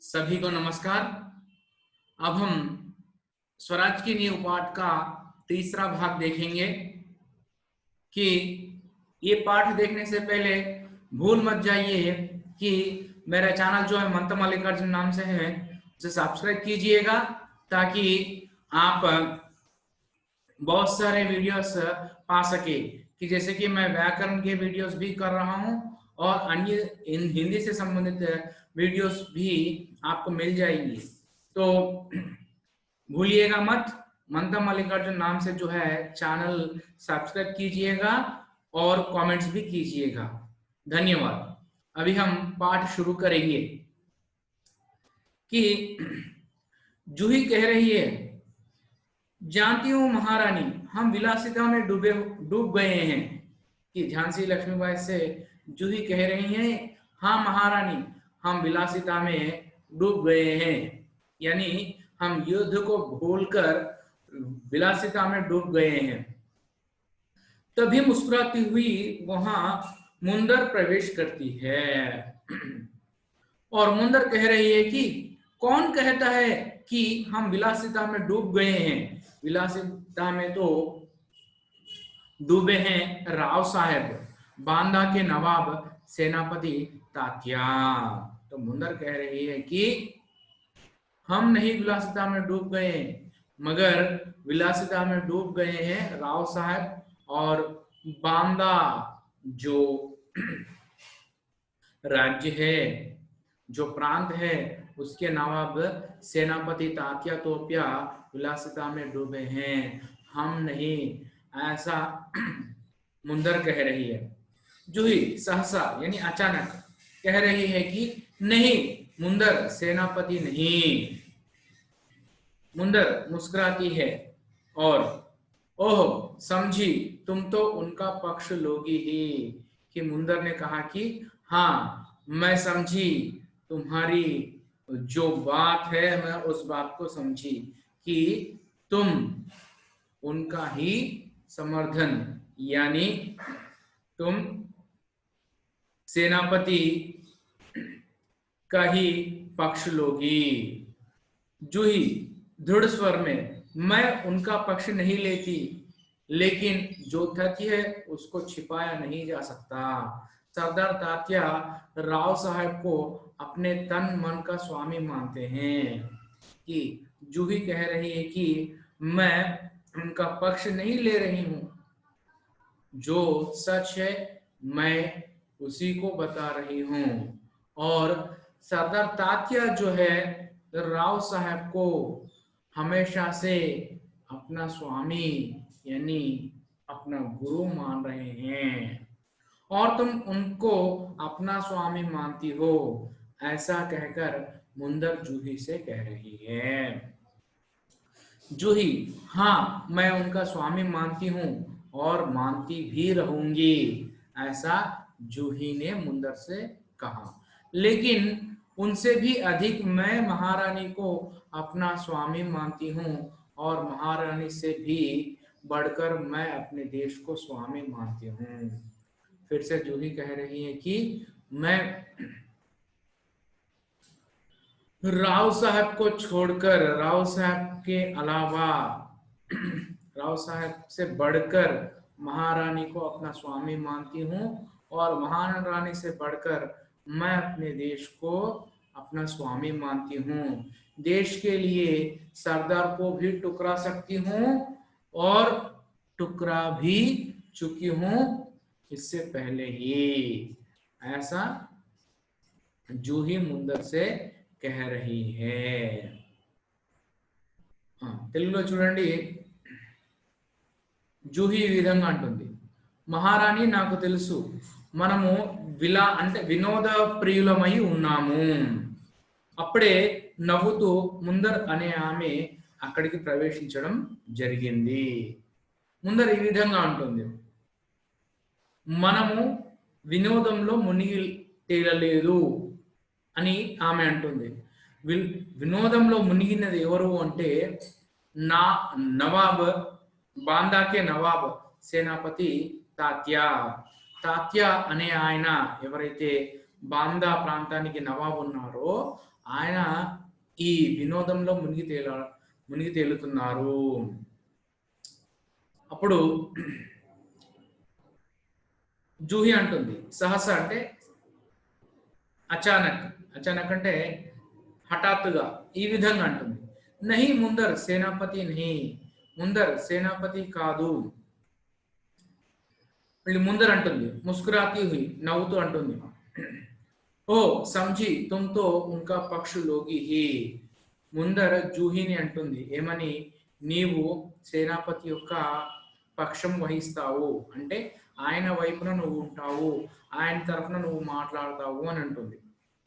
सभी को नमस्कार। अब हम स्वराज की नींव पाठ का तीसरा भाग देखेंगे कि ये पाठ देखने से पहले भूल मत जाइए कि मेरा चैनल जो है मंत्र मल्लिकार्जुन नाम से है, उसे सब्सक्राइब कीजिएगा ताकि आप बहुत सारे वीडियोस पा सके। कि जैसे कि मैं व्याकरण के वीडियोस भी कर रहा हूं और अन्य हिंदी से संबंधित वीडियोस भी आपको मिल जाएंगी। तो भूलिएगा मत, मंत्र मल्लिकार्जुन नाम से जो है चैनल सब्सक्राइब कीजिएगा और कमेंट्स भी कीजिएगा। धन्यवाद। अभी हम पाठ शुरू करेंगे कि जूही कह रही है, जानती हूँ महारानी, हम विलासिता में डूब गए हैं। कि झांसी लक्ष्मीबाई से जूही कह रही हैं, हाँ महारानी, हम विलासिता में डूब गए हैं, यानी हम युद्ध को भूलकर विलासिता में डूब गए हैं। तभी मुस्कुराती हुई वहां मुंदर प्रवेश करती है और मुंदर कह रही है कि कौन कहता है कि हम विलासिता में डूब गए हैं। विलासिता में तो डूबे हैं राव साहब, बांदा के नवाब सेनापति तात्या। तो मुंदर कह रही है कि हम नहीं विलासिता में डूब गए, मगर विलासिता में डूब गए हैं राव साहब और बांदा जो राज्य है, जो प्रांत है, उसके नवाब सेनापति तात्या तोपिया विलासिता में डूबे हैं, हम नहीं, ऐसा मुंदर कह रही है। जूही सहसा यानी अचानक कह रही है कि नहीं मुंदर, सेनापति नहीं। मुंदर मुस्कुराती है और ओह समझी, तुम तो उनका पक्ष लोगी ही। कि मुंदर ने कहा कि हाँ मैं समझी, तुम्हारी जो बात है मैं उस बात को समझी कि तुम उनका ही समर्थन, यानी तुम सेनापति का ही पक्ष लोगी। जूही दृढ़ स्वर में, मैं उनका पक्ष नहीं लेती, लेकिन जो तथ्य है उसको छिपाया नहीं जा सकता। सरदार तात्या राव साहब को अपने तन मन का स्वामी मानते हैं। कि जूही कह रही है कि मैं उनका पक्ष नहीं ले रही हूं, जो सच है मैं उसी को बता रही हूं। और सरदार तात्या जो है राव साहब को हमेशा से अपना स्वामी यानी अपना गुरु मान रहे हैं और तुम उनको अपना स्वामी मानती हो, ऐसा कहकर मुंदर जूही से कह रही है। जूही, हाँ मैं उनका स्वामी मानती हूँ और मानती भी रहूंगी, ऐसा जूही ने मुंदर से कहा। लेकिन उनसे भी अधिक मैं महारानी को अपना स्वामी मानती हूँ और महारानी से भी बढ़कर मैं अपने देश को स्वामी मानती हूँ। फिर से जूही कह रही है कि मैं राव साहब को छोड़कर, राव साहब के अलावा, राव साहब से बढ़कर महारानी को अपना स्वामी मानती हूँ और महारानी से बढ़कर मैं अपने देश को अपना स्वामी मानती हूँ। देश के लिए सरदार को भी टुकरा सकती हूँ और टुकरा भी चुकी हूँ इससे पहले ही, ऐसा जूही मुंदर से कह रही है। తెలుగులో చూడండి, జూహీ ఈ విధంగా అంటుంది, మహారాణి నాకు తెలుసు మనము వినోద ప్రియులమై ఉన్నాము. అప్పుడే నవ్వుతూ ముందర్ అనే ఆమె అక్కడికి ప్రవేశించడం జరిగింది. ముందర్ ఈ విధంగా అంటుంది, మనము వినోదంలో మునిగి తేలలేదు అని ఆమె అంటుంది. వినోదంలో మునిగినది ఎవరు అంటే నవాబ్, బాందాకే నవాబ్ సేనాపతి తాత్యా. తాత్యా అనే ఆయన ఎవరైతే బాందా ప్రాంతానికి నవాబ్ ఉన్నారో ఆయన ఈ వినోదంలో మునిగి తేలుతున్నారు. అప్పుడు జూహి అంటుంది, సహసా అంటే అచానక్, అచానక్ అంటే హఠాత్తుగా, ఈ విధంగా అంటుంది, నహి ముందర్ సేనాపతి నహి, ముందర్ సేనాపతి కాదు. మళ్ళీ ముందర్ అంటుంది, ముస్కురాతి హుయి, నవ్వుతూ అంటుంది, ఓ సమझी तुम तो उनका पक्ष लोगी ही. ముందర జూహిని అంటుంది ఏమని, నీవు సేనాపతి యొక్క పక్షం వహిస్తావు అంటే ఆయన వైపున నువ్వు ఉంటావు, ఆయన తరఫున నువ్వు మాట్లాడతావు అని అంటుంది.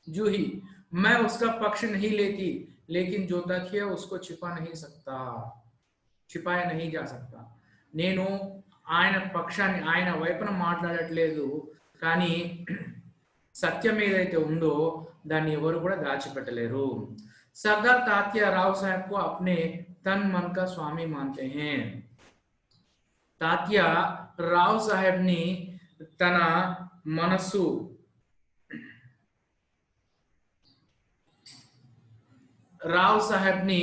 జూహి, मैं उसका पक्ष नहीं लेती लेकिन जो तथ्य उसको छिपाया नहीं जा सकता. నేను ఆయన పక్షాన్ని, ఆయన వైపున మాట్లాడట్లేదు, కానీ సత్యం ఏదైతే ఉందో దాన్ని ఎవరు కూడా దాచిపెట్టలేరు. सरदार तात्या राव साहब को अपने तन मन का स्वामी मानते हैं. తాత్యా రావ్ సాహెబ్ ని తన మనస్సు, రావ్ సాహెబ్ ని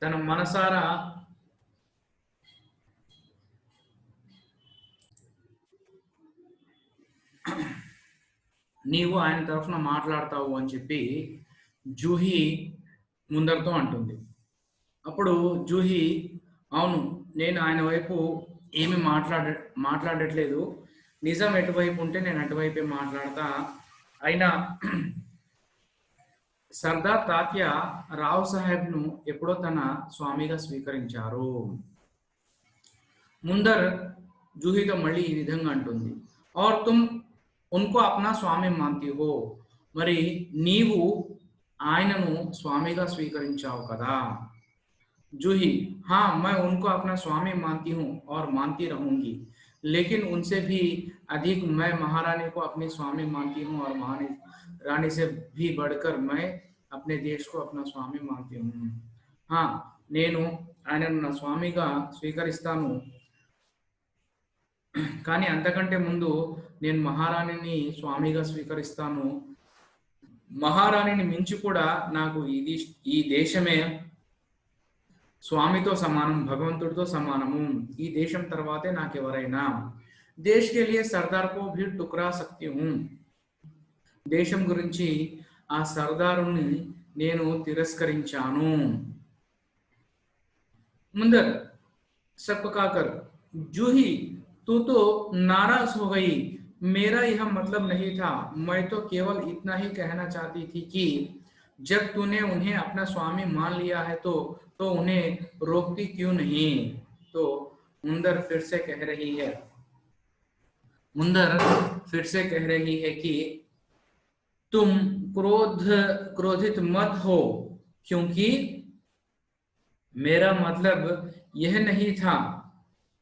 తన మనసారా నీవు ఆయన తరఫున మాట్లాడతావు అని చెప్పి జూహి ముందరతో అంటుంది. అప్పుడు జూహి, అవును, నేను ఆయన వైపు ఏమి మాట్లాడట్లేదు, నిజం ఎటువైపు ఉంటే నేను అటువైపే మాట్లాడతా. అయినా సర్దార్ తాత్య రావ్ సాహెబ్ను ఎప్పుడో తన స్వామిగా స్వీకరించారు. ముందర్ జూహితో మళ్ళీ ఈ విధంగా అంటుంది, और तुम उनको अपना स्वामी मानती हो, మరి నీవు ఆయనను స్వామిగా స్వీకరించావు కదా. जूही, हाँ मैं उनको अपना स्वामी मानती हूँ और मानती रहूंगी, लेकिन उनसे भी अधिक मैं महारानी को अपनी स्वामी मानती हूँ और महारानी से भी बढ़कर मैं अपने देश को अपना स्वामी मानती हूँ. हाँ, నేను ఆయనను నా స్వామిగా స్వీకరిస్తాను, కానీ అంతకంటే ముందు నేను మహారాణిని స్వామిగా స్వీకరిస్తాను. మహారాణిని మించి కూడా నాకు ఈ దేశమే స్వామితో సమానం, భగవంతుడితో సమానము. ఈ దేశం తర్వాతే నాకెవరైనా. దేశ్ కే లియే సర్దార్ కో భీ టుకరా సక్తి హూ, దేశం గురించి ఆ సర్దారుని నేను తిరస్కరించాను. ముందర్ సప్పకాకర్, జూహి तू तो नाराज हो गई, मेरा यह मतलब नहीं था, मैं तो केवल इतना ही कहना चाहती थी कि जब तूने उन्हें अपना स्वामी मान लिया है तो उन्हें रोकती क्यों नहीं. तो मुंदर फिर से कह रही है कि तुम क्रोधित मत हो, क्योंकि मेरा मतलब यह नहीं था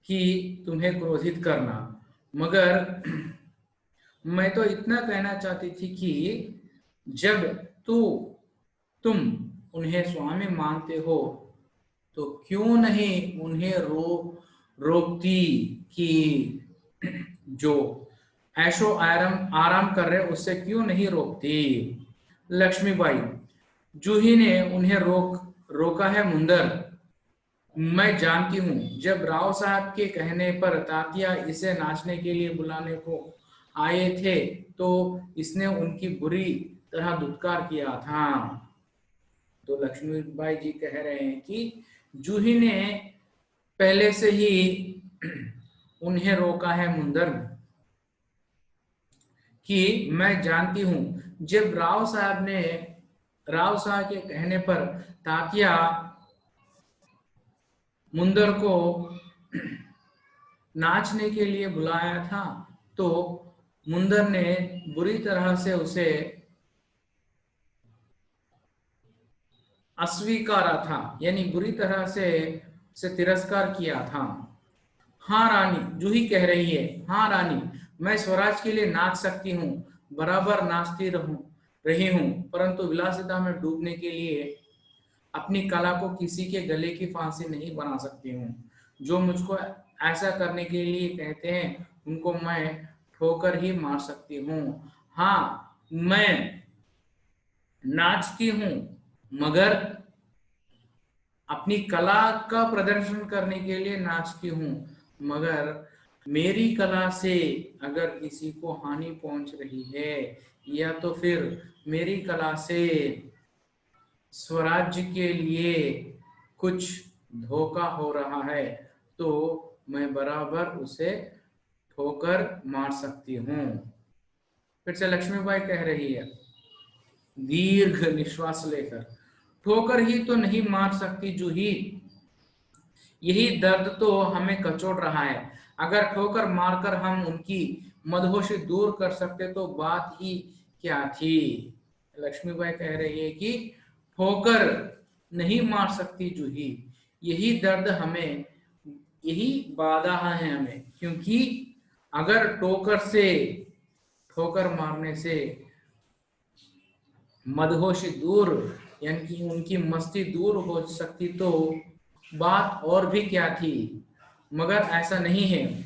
कि तुम्हें क्रोधित करना, मगर मैं तो इतना कहना चाहती थी कि जब तुम उन्हें स्वामी मानते हो तो क्यों नहीं उन्हें रोकती कि जो ऐशो आराम कर रहे उससे क्यों नहीं रोकती. लक्ष्मीबाई, जूही ने उन्हें रोका है मुंदर, मैं जानती हूँ जब राव साहब के कहने पर तात्या इसे नाचने के लिए बुलाने को आए थे तो इसने उनकी बुरी तरह दुत्कार किया था. तो लक्ष्मीबाई जी कह रहे हैं कि जूही ने पहले से ही उन्हें रोका है मुंदर, कि मैं जानती हूँ जब राव साहब के कहने पर तात्या मुंदर को नाचने के लिए बुलाया था तो मुंदर ने बुरी तरह से उसे अस्वीकारा था, यानी बुरी तरह से तिरस्कार किया था. हाँ रानी, जूही कह रही है, हाँ रानी, मैं स्वराज के लिए नाच सकती हूँ, बराबर नाचती रही हूँ, परंतु विलासिता में डूबने के लिए अपनी कला को किसी के गले की फांसी नहीं बना सकती हूँ. जो मुझको ऐसा करने के लिए कहते हैं उनको मैं ठोकर ही मार सकती हूँ. हाँ, मैं नाचती हूँ मगर अपनी कला का प्रदर्शन करने के लिए नाचती हूँ, मगर मेरी कला से अगर किसी को हानि पहुंच रही है या तो फिर मेरी कला से स्वराज्य के लिए कुछ धोखा हो रहा है तो मैं बराबर उसे ठोकर मार सकती हूँ। फिर से लक्ष्मीबाई कह रही है दीर्घ निश्वास लेकर, ठोकर ही तो नहीं मार सकती जूही, यही दर्द तो हमें कचोट रहा है। अगर ठोकर मारकर हम उनकी मदहोशी दूर कर सकते तो बात ही क्या थी। लक्ष्मीबाई कह रही है कि ठोकर नहीं मार सकती जूही, यही दर्द हमें, यही बाधा है हमें, क्योंकि अगर ठोकर मारने से मदहोशी दूर यानी कि उनकी मस्ती दूर हो सकती तो बात और भी क्या थी, मगर ऐसा नहीं है।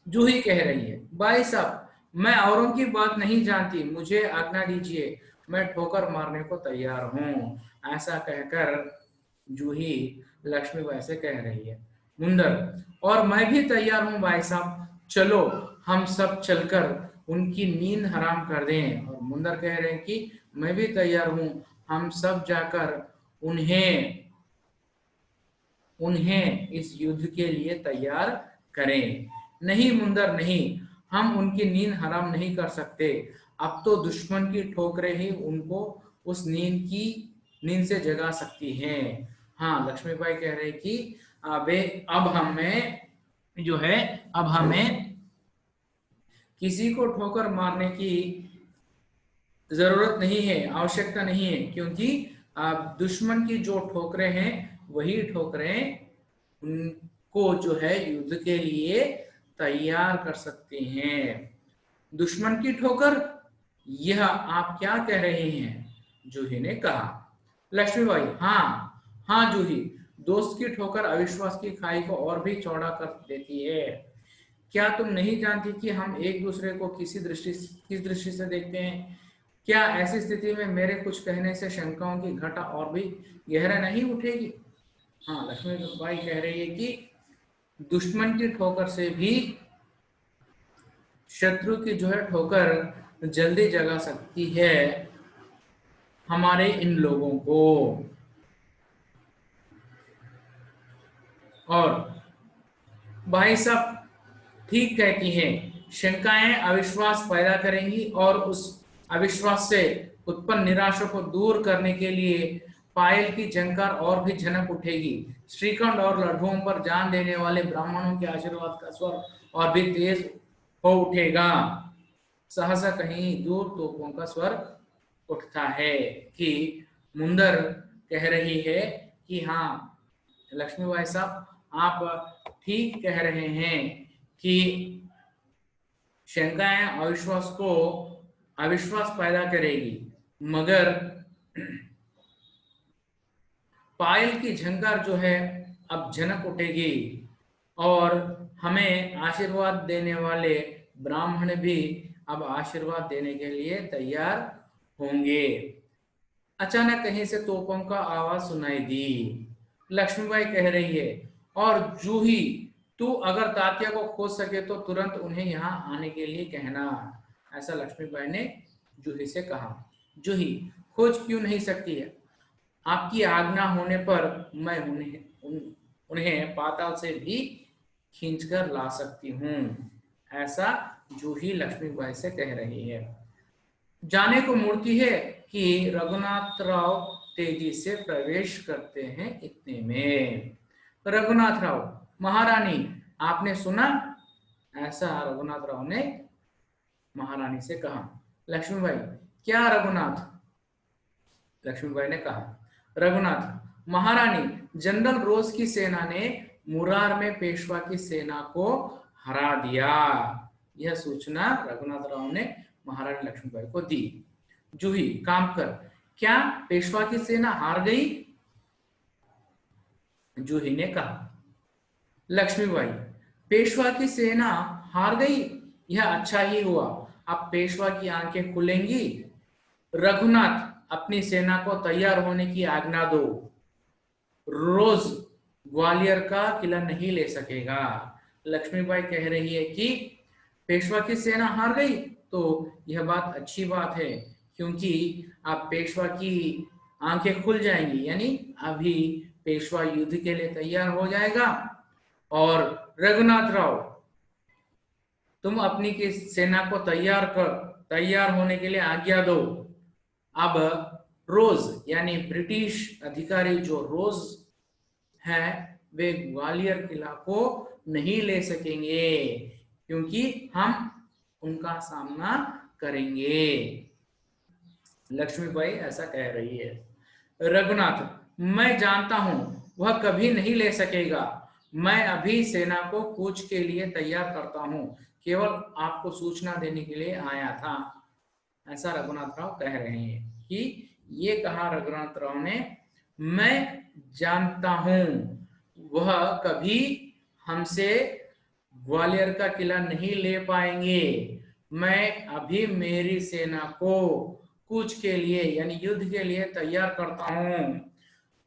जूही कह रही है भाई साहब मैं औरों की बात नहीं जानती, मुझे आज्ञा दीजिए, मैं ठोकर मारने को तैयार हूँ। ऐसा कहकर जूही लक्ष्मीबाई से कह रही है मुंदर और मैं भी तैयार हूँ भाई साहब, चलो हम सब चलकर उनकी नींद हराम कर दें। और मुंदर कह रहे हैं कि मैं भी तैयार हूँ, हम सब जाकर उन्हें उन्हें इस युद्ध के लिए तैयार करें। नहीं मुंदर नहीं, हम उनकी नींद हराम नहीं कर सकते, अब तो दुश्मन की ठोकरें ही उनको उस नींद से जगा सकती हैं। हाँ लक्ष्मीबाई कह रही कि अब हमें जो है अब हमें किसी को ठोकर मारने की जरूरत नहीं है, आवश्यकता नहीं है, क्योंकि दुश्मन की जो ठोकरें हैं वही ठोकरें उनको जो है युद्ध के लिए तैयार कर सकते हैं। दुश्मन की ठोकर, यह आप क्या कह रहे हैं? जूही ने कहा। लक्ष्मीबाई हाँ हाँ जूही, दोस्त की ठोकर अविश्वास की खाई को और भी चौड़ा कर देती है। क्या तुम नहीं जानती कि हम एक दूसरे को किस दृष्टि से देखते हैं? क्या ऐसी स्थिति में मेरे कुछ कहने से शंकाओं की घटा और भी गहरा नहीं उठेगी? हाँ लक्ष्मीबाई कह रही है कि दुश्मन की ठोकर से भी शत्रु की जो है ठोकर जल्दी जगा सकती है हमारे इन लोगों को। और भाई साहब ठीक कहती हैं, शंकाएं अविश्वास पैदा करेंगी और उस अविश्वास से उत्पन्न निराशा को दूर करने के लिए पायल की झंकार और भी झनक उठेगी। श्रीखंड और लड्डुओं पर जान देने वाले ब्राह्मणों के आशीर्वाद का स्वर और भी तेज हो उठेगा। सहसा कहीं दूर तोपों का स्वर उठता है कि मुंदर कह रही है कि हाँ लक्ष्मीबाई साहब आप ठीक कह रहे हैं कि शंकाएं अविश्वास पैदा करेगी, मगर पायल की झंकार जो है अब झनक उठेगी और हमें आशीर्वाद देने वाले ब्राह्मण भी अब आशीर्वाद देने के लिए तैयार होंगे। अचानक कहीं से तोपों का आवाज सुनाई दी। लक्ष्मीबाई कह रही है और जूही तू अगर तात्या को खोज सके तो तुरंत उन्हें यहाँ आने के लिए कहना। ऐसा लक्ष्मीबाई ने जूही से कहा। जूही खोज क्यों नहीं सकती है? आपकी आज्ञा होने पर मैं उन्हें पाताल से भी खींचकर ला सकती हूँ। ऐसा जूही लक्ष्मीबाई से कह रही है। जाने को मूर्ति है कि रघुनाथ राव तेजी से प्रवेश करते हैं। इतने में रघुनाथ राव, महारानी आपने सुना? ऐसा रघुनाथ राव ने महारानी से कहा। लक्ष्मीबाई क्या रघुनाथ? लक्ष्मीबाई ने कहा रघुनाथ महारानी, जनरल रोज की सेना ने मुरार में पेशवा की सेना को हरा दिया। यह सूचना रघुनाथ राव ने महारानी लक्ष्मीबाई को दी। जूही काम कर, क्या पेशवा की सेना हार गई? जूही ने कहा। लक्ष्मीबाई पेशवा की सेना हार गई, यह अच्छा ही हुआ, अब पेशवा की आंखें खुलेंगी। रघुनाथ अपनी सेना को तैयार होने की आज्ञा दो। रोज ग्वालियर का किला नहीं ले सकेगा। लक्ष्मीबाई कह रही है कि पेशवा की सेना हार गई तो यह बात अच्छी बात है, क्योंकि अब पेशवा की आंखें खुल जाएंगी, यानी अभी पेशवा युद्ध के लिए तैयार हो जाएगा। और रघुनाथ राव, तुम अपनी की सेना को तैयार होने के लिए आज्ञा दो। अब रोज यानी ब्रिटिश अधिकारी जो रोज है वे ग्वालियर किला को नहीं ले सकेंगे, क्योंकि हम उनका सामना करेंगे। लक्ष्मीबाई ऐसा कह रही है। रघुनाथ, मैं जानता हूं वह कभी नहीं ले सकेगा। मैं अभी सेना को कूच के लिए तैयार करता हूं, केवल आपको सूचना देने के लिए आया था। ऐसा रघुनाथ राव कह रहे हैं कि ये कहा रघुनाथ राव ने, मैं जानता हूं वह कभी हमसे ग्वालियर का किला नहीं ले पाएंगे। मैं अभी मेरी सेना को कूच के लिए यानी युद्ध के लिए तैयार करता हूं।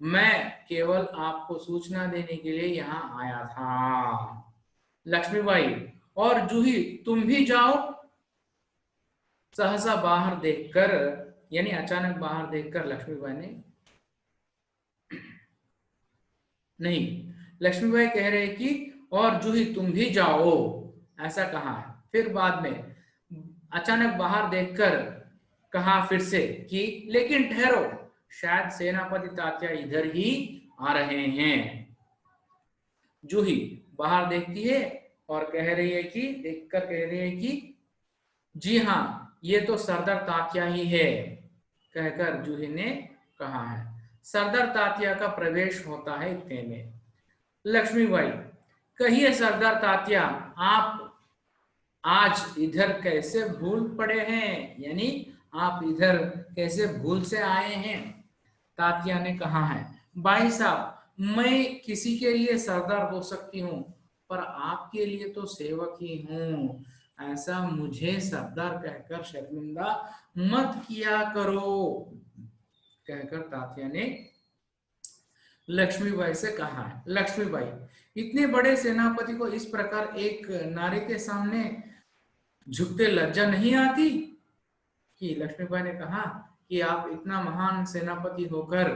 मैं केवल आपको सूचना देने के लिए यहाँ आया था। लक्ष्मीबाई, और जूही तुम भी जाओ। सहसा बाहर देखकर यानी अचानक बाहर देखकर लक्ष्मीबाई ने नहीं, लक्ष्मीबाई कह रहे कि और जूही तुम भी जाओ, ऐसा कहा है। फिर बाद में अचानक बाहर देखकर कहा फिर से कि लेकिन ठहरो, शायद सेनापति तात्या इधर ही आ रहे हैं। जूही बाहर देखती है और कह रही है कि देखकर कह रही है कि जी हाँ, ये तो सरदार तात्या ही है, कहकर जूही ने कहा है। सरदार तात्या का प्रवेश होता है इतने में। लक्ष्मीबाई, कहिए सरदार तात्या, आप आज इधर कैसे भूल पड़े हैं, यानी आप इधर कैसे भूल से आए हैं। तात्या ने कहा है, भाई साहब, मैं किसी के लिए सरदार हो सकती हूँ, पर आपके लिए तो सेवक ही हूँ। ऐसा मुझे सरदार कहकर शर्मिंदा मत किया करो, कहकर तात्या ने लक्ष्मीबाई से कहा है। लक्ष्मीबाई, इतने बड़े सेनापति को इस प्रकार एक नारी के सामने झुकते लज्जा नहीं आती? कि लक्ष्मीबाई ने कहा कि आप इतना महान सेनापति होकर,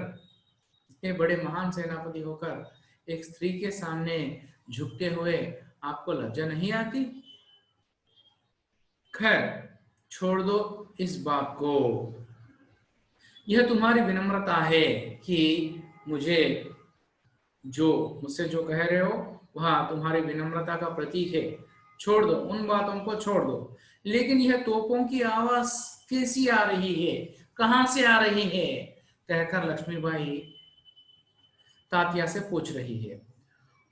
इतने बड़े महान सेनापति होकर एक स्त्री के सामने झुकते हुए आपको लज्जा नहीं आती? खैर छोड़ दो इस बात को। यह तुम्हारी विनम्रता है कि मुझसे जो कह रहे हो वह तुम्हारी विनम्रता का प्रतीक है। छोड़ दो, उन बातों को छोड़ दो। लेकिन यह तोपों की आवाज कैसी आ रही है, कहां से आ रही है, कहकर लक्ष्मीबाई तात्या से पूछ रही है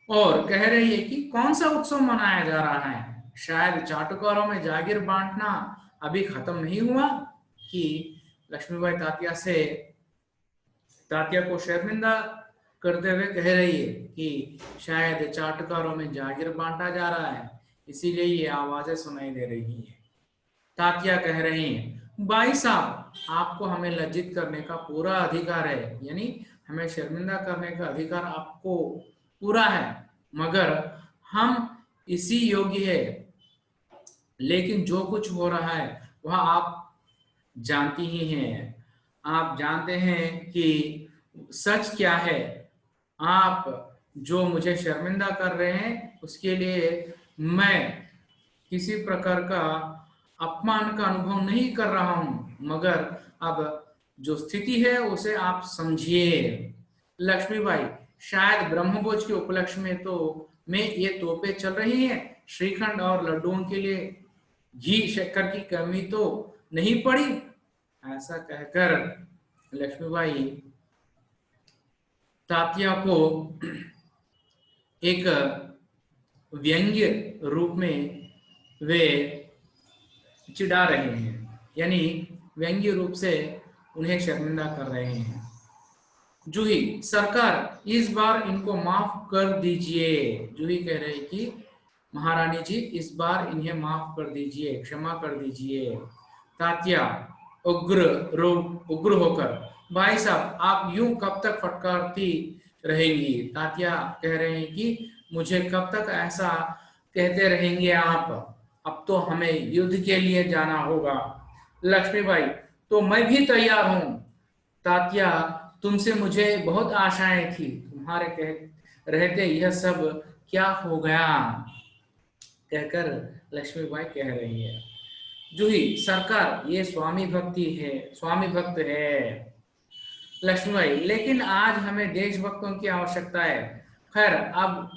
और कह रही है कि कौन सा उत्सव मनाया जा रहा है। शायद चाटुकारों में जागीर बांटना अभी खत्म नहीं हुआ। कि लक्ष्मीबाई तात्या को शर्मिंदा करते हुए कह रही है कि शायद चाटुकारों में जागीर बांटा जा रहा है, इसीलिए ये आवाजें सुनाई दे रही हैं। तात्या कह रही हैं, भाई साहब, आपको हमें लज्जित करने का पूरा अधिकार है, यानी हमें शर्मिंदा करने का अधिकार आपको पूरा है, मगर हम इसी योग्य है। लेकिन जो कुछ हो रहा है वह आप जानती ही हैं। आप जानते हैं कि सच क्या है। आप जो मुझे शर्मिंदा कर रहे हैं उसके लिए मैं किसी प्रकार का अपमान का अनुभव नहीं कर रहा हूं, मगर अब जो स्थिति है उसे आप समझिए। लक्ष्मीबाई, शायद ब्रह्मभोज के उपलक्ष्य में ये तोपें चल रही हैं। श्रीखंड और लड्डुओं के लिए घी शक्कर की कमी तो नहीं पड़ी। ऐसा कहकर लक्ष्मीबाई तात्या को एक व्यंग्य रूप में वे चिढ़ा रहे हैं, यानी व्यंग्य रूप से उन्हें शर्मिंदा कर रहे हैं। जूही, सरकार, इस बार इनको माफ कर दीजिए। जूही कह रही कि महारानी जी, इस बार इन्हें माफ कर दीजिए, क्षमा कर दीजिए। तात्या, उग्र होकर, भाई साहब आप यूं कब तक फटकारती रहेंगी? तात्या कह रहे हैं कि मुझे कब तक ऐसा कहते रहेंगे आप? अब तो हमें युद्ध के लिए जाना होगा। लक्ष्मीबाई, तो मैं भी तैयार हूं तात्या, तुमसे मुझे बहुत आशाएं थी, तुम्हारे कह रहते यह सब क्या हो गया? कहकर लक्ष्मीबाई कह रही है, जूही सरकार ये स्वामी भक्ति है, स्वामी भक्त है। लक्ष्मीबाई, लेकिन आज हमें देशभक्तों की आवश्यकता है। खैर अब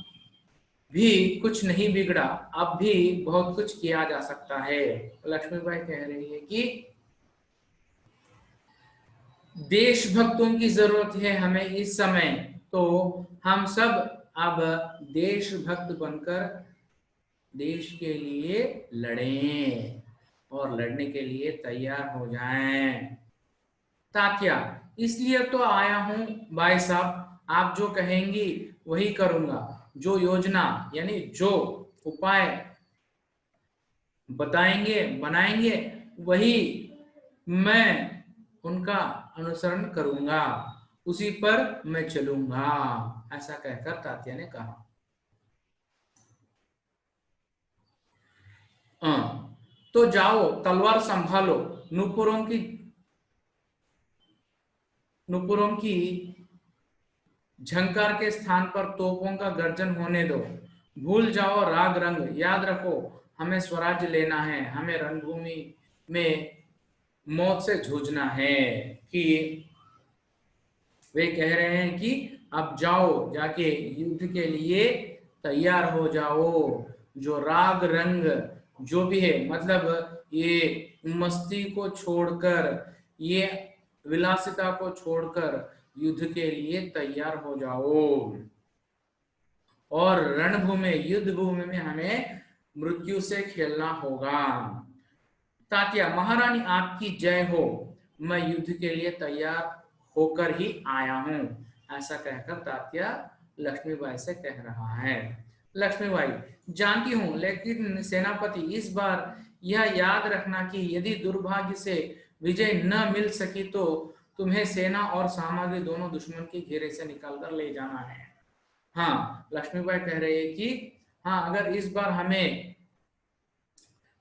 भी कुछ नहीं बिगड़ा, अब भी बहुत कुछ किया जा सकता है। लक्ष्मीबाई कह रही है कि देशभक्तों की जरूरत है हमें इस समय, तो हम सब अब देशभक्त बनकर देश के लिए लड़ें और लड़ने के लिए तैयार हो जाएं। तात्या, इसलिए तो आया हूं भाई साहब, आप जो कहेंगी वही करूंगा। जो योजना यानी जो उपाय बताएंगे बनाएंगे वही मैं उनका अनुसरण करूंगा, उसी पर मैं चलूंगा, ऐसा कहकर तात्या ने कहा। तो जाओ तलवार संभालो, नुपुरों की झंकार के स्थान पर तोपों का गर्जन होने दो। भूल जाओ राग रंग, याद रखो हमें स्वराज्य लेना है, हमें रणभूमि में मौत से जूझना है। कि वे कह रहे हैं कि अब जाओ जाके युद्ध के लिए तैयार हो जाओ। जो राग रंग जो भी है, मतलब ये मस्ती को छोड़कर, ये विलासिता को छोड़कर युद्ध के लिए तैयार हो जाओ। और रणभूमि युद्ध भूमि में हमें मृत्यु से खेलना होगा। तात्या, महारानी आपकी जय हो, मैं युद्ध के लिए तैयार होकर ही आया हूं, ऐसा कहकर तात्या लक्ष्मीबाई से कह रहा है। लक्ष्मीबाई, जानती हूं, लेकिन सेनापति इस बार यह याद रखना कि यदि दुर्भाग्य से विजय न मिल सकी तो तुम्हें सेना और सामग्री दोनों दुश्मन के घेरे से निकालकर ले जाना है। हाँ, लक्ष्मीबाई कह रही है कि हाँ, अगर इस बार हमें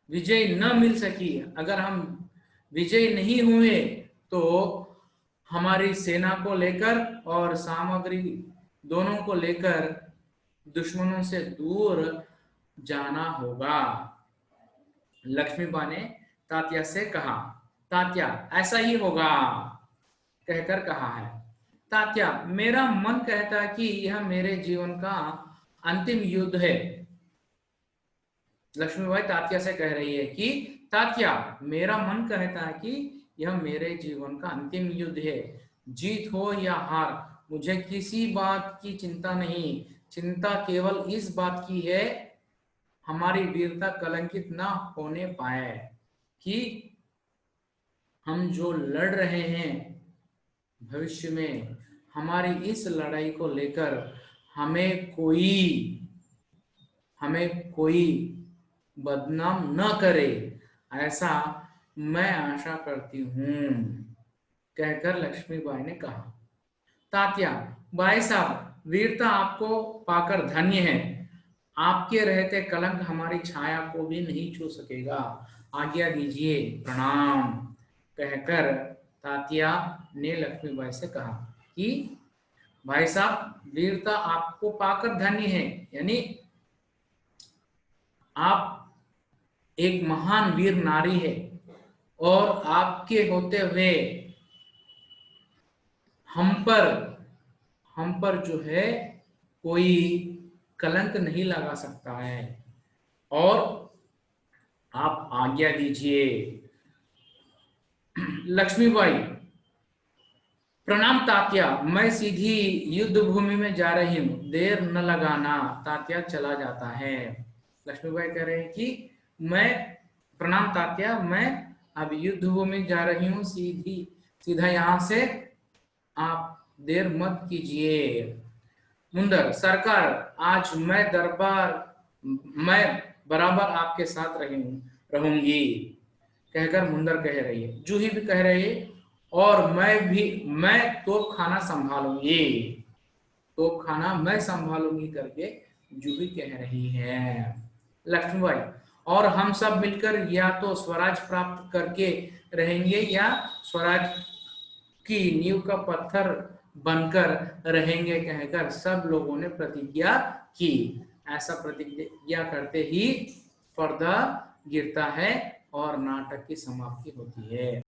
विजय न मिल सकी, अगर हम विजय नहीं हुए, तो हमारी सेना को लेकर और सामग्री दोनों को लेकर दुश्मनों से दूर जाना होगा। लक्ष्मीबाई ने तात्या से कहा। तात्या, ऐसा ही होगा, कहकर कहा है। तात्या, मेरा मन कहता है कि यह मेरे जीवन का अंतिम युद्ध है। लक्ष्मीबाई तात्या से कह रही है कि तात्या, मेरा मन कहता है कि यह मेरे जीवन का अंतिम युद्ध है। जीत हो या हार, मुझे किसी बात की चिंता नहीं, चिंता केवल इस बात की है हमारी वीरता कलंकित ना होने पाए, कि हम जो लड़ रहे हैं भविष्य में, हमारी इस लड़ाई को लेकर हमें कोई बदनाम न करे, ऐसा मैं आशा करती हूं, कहकर लक्ष्मीबाई ने कहा। तात्या, भाई साहब, वीरता आपको पाकर धन्य है, आपके रहते कलंक हमारी छाया को भी नहीं छू सकेगा, आज्ञा दीजिए, प्रणाम, कहकर तात्या ने लक्ष्मीबाई से कहा कि भाई साहब, वीरता आपको पाकर धन्य है, यानी आप एक महान वीर नारी है, और आपके होते हुए हम पर जो है कोई कलंक नहीं लगा सकता है, और आप आज्ञा दीजिए। लक्ष्मीबाई, प्रणाम तात्या, मैं सीधी युद्ध भूमि में जा रही हूँ, देर न लगाना। तात्या चला जाता है। लक्ष्मीबाई कह रहे हैं कि मैं प्रणाम तात्या, मैं अब युद्ध भूमि जा रही हूँ, सीधा यहाँ से, आप देर मत कीजिए। मुंदर, सरकार, आज मैं बराबर आपके साथ रहूंगी, कहकर मुंदर कह रही है, जूही भी कह रही है, और मैं तोप खाना संभालूंगी, तोप खाना मैं संभालूंगी करके जूही कह रही है। लक्ष्मीबाई, और हम सब मिलकर या तो स्वराज प्राप्त करके रहेंगे या स्वराज की नींव का पत्थर बनकर रहेंगे, कहकर सब लोगों ने प्रतिज्ञा की। ऐसा प्रतिज्ञा करते ही पर्दा गिरता है और नाटक की समाप्ति होती है।